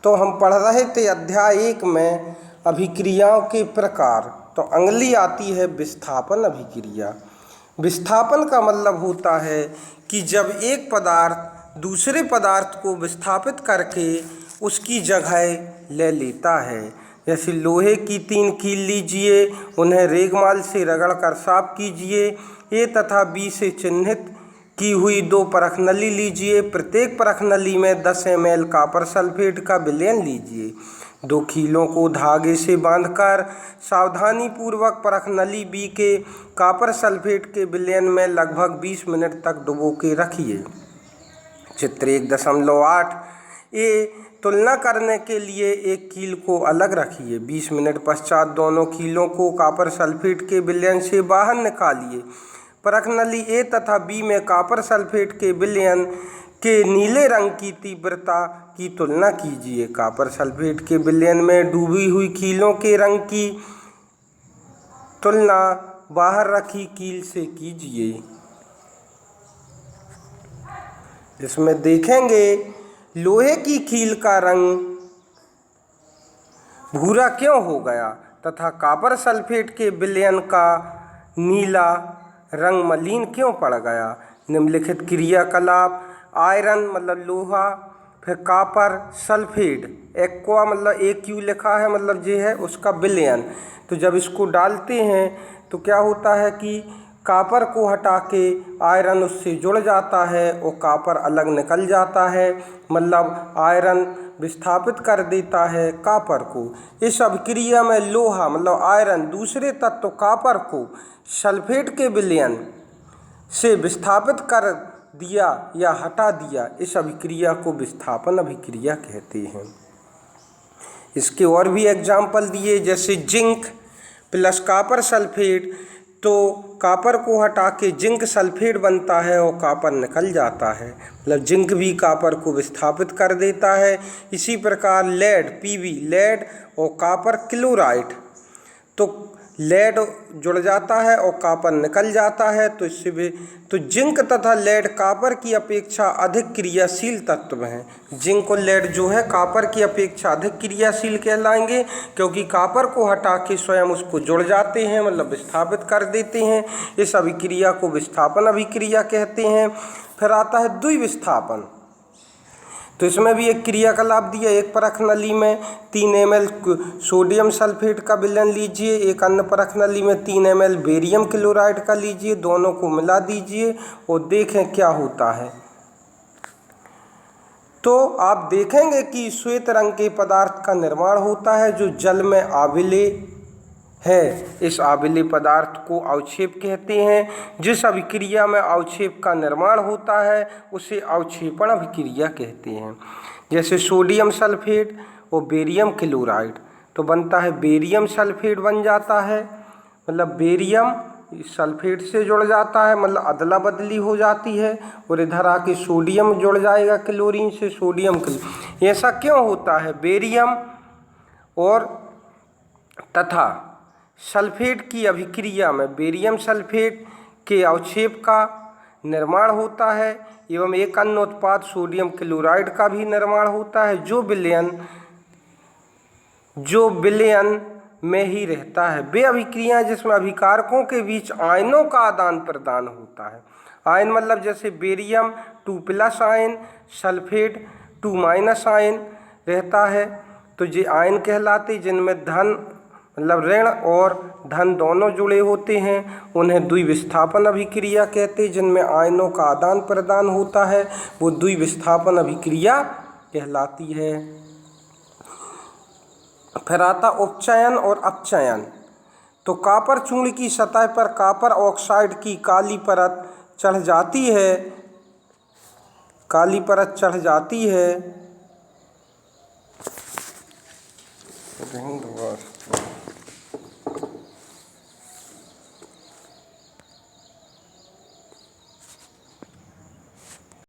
तो हम पढ़ रहे थे अध्याय 1 में अभिक्रियाओं के प्रकार। तो अगली आती है विस्थापन अभिक्रिया। विस्थापन का मतलब होता है कि जब एक पदार्थ दूसरे पदार्थ को विस्थापित करके उसकी जगह ले लेता है। जैसे लोहे की 3 कील लीजिए, उन्हें रेगमाल से रगड़कर साफ कीजिए। ए तथा बी से चिन्हित की हुई 2 परख नली लीजिए, प्रत्येक परख नली में 10 ml कॉपर सल्फेट का विलयन लीजिए। 2 कीलों को धागे से बांधकर सावधानी पूर्वक परख नली बी के कॉपर सल्फेट के विलयन में लगभग 20 मिनट तक डुबो के रखिए। चित्र 1.8 ए तुलना करने के लिए एक कील को अलग रखिए। 20 मिनट पश्चात दोनों कीलों को कॉपर सल्फेट के विलयन से बाहर निकालिए। परख नली ए तथा बी में कॉपर सल्फेट के विलयन के नीले रंग की तीव्रता की तुलना कीजिए। कॉपर सल्फेट के विलयन में डूबी हुई कीलों के रंग की तुलना बाहर रखी कील से कीजिए। इसमें देखेंगे लोहे की कील का रंग भूरा क्यों हो गया तथा कॉपर सल्फेट के विलयन का नीला रंग मलिन क्यों पड़ गया। निम्नलिखित क्रियाकलाप आयरन मतलब लोहा, फिर कॉपर सल्फेट एक्वा मतलब AQ लिखा है मतलब ये है उसका विलयन। तो जब इसको डालते हैं तो क्या होता है कि कॉपर को हटा के आयरन उससे जुड़ जाता है और कॉपर अलग निकल जाता है, मतलब आयरन विस्थापित कर देता है कॉपर को। इस अभिक्रिया में लोहा मतलब आयरन दूसरे तत्व कॉपर को सल्फेट के विलयन से विस्थापित कर दिया या हटा दिया। इस अभिक्रिया को विस्थापन अभिक्रिया कहते हैं। इसके और भी एग्जाम्पल दिए, जैसे जिंक प्लस कॉपर सल्फेट, तो कॉपर को हटा के जिंक सल्फेट बनता है और कॉपर निकल जाता है, मतलब जिंक भी कॉपर को विस्थापित कर देता है। इसी प्रकार लेड PB लेड और कॉपर क्लोराइड, तो लेड जुड़ जाता है और कॉपर निकल जाता है। तो इससे भी तो जिंक तथा लेड कॉपर की अपेक्षा अधिक क्रियाशील तत्व हैं। जिंक और लेड जो है कॉपर की अपेक्षा अधिक क्रियाशील कहलाएंगे, क्योंकि कॉपर को हटा के स्वयं उसको जुड़ जाते हैं, मतलब विस्थापित कर देते हैं। इस अभिक्रिया को विस्थापन अभिक्रिया कहते हैं। फिर आता है द्विविस्थापन। तो इसमें भी एक क्रियाकलाप दिया। एक परख नली में 3 ml सोडियम सल्फेट का विलयन लीजिए, एक अन्य परख नली में 3 ml बेरियम क्लोराइड का लीजिए, दोनों को मिला दीजिए और देखें क्या होता है। तो आप देखेंगे कि श्वेत रंग के पदार्थ का निर्माण होता है जो जल में आविले है। इस आविले पदार्थ को अवक्षेप कहते हैं। जिस अभिक्रिया में अवक्षेप का निर्माण होता है उसे अवक्षेपण अभिक्रिया कहते हैं। जैसे सोडियम सल्फेट और बेरियम क्लोराइड, तो बनता है बेरियम सल्फेट बन जाता है, मतलब बेरियम सल्फेट से जुड़ जाता है, मतलब अदला बदली हो जाती है, और इधर आके सोडियम जुड़ जाएगा क्लोरीन से, सोडियम क्लोरीन। ऐसा क्यों होता है? बेरियम और तथा सल्फेट की अभिक्रिया में बेरियम सल्फेट के अवक्षेप का निर्माण होता है एवं एक अन्य उत्पाद सोडियम क्लोराइड का भी निर्माण होता है, जो विलयन में ही रहता है। वे अभिक्रियाएं जिसमें अभिकारकों के बीच आयनों का आदान प्रदान होता है। आयन मतलब जैसे बेरियम 2+ आयन, सल्फेट 2- आयन रहता है, तो ये आयन कहलाते, जिनमें धन मतलब ऋण और धन दोनों जुड़े होते हैं, उन्हें द्विविस्थापन अभिक्रिया कहते हैं। जिनमें आयनों का आदान प्रदान होता है वो द्विविस्थापन अभिक्रिया कहलाती है। फिर आता उपचयन और अपचयन। तो कॉपर चूर्ण की सतह पर कॉपर ऑक्साइड की काली परत चढ़ जाती है।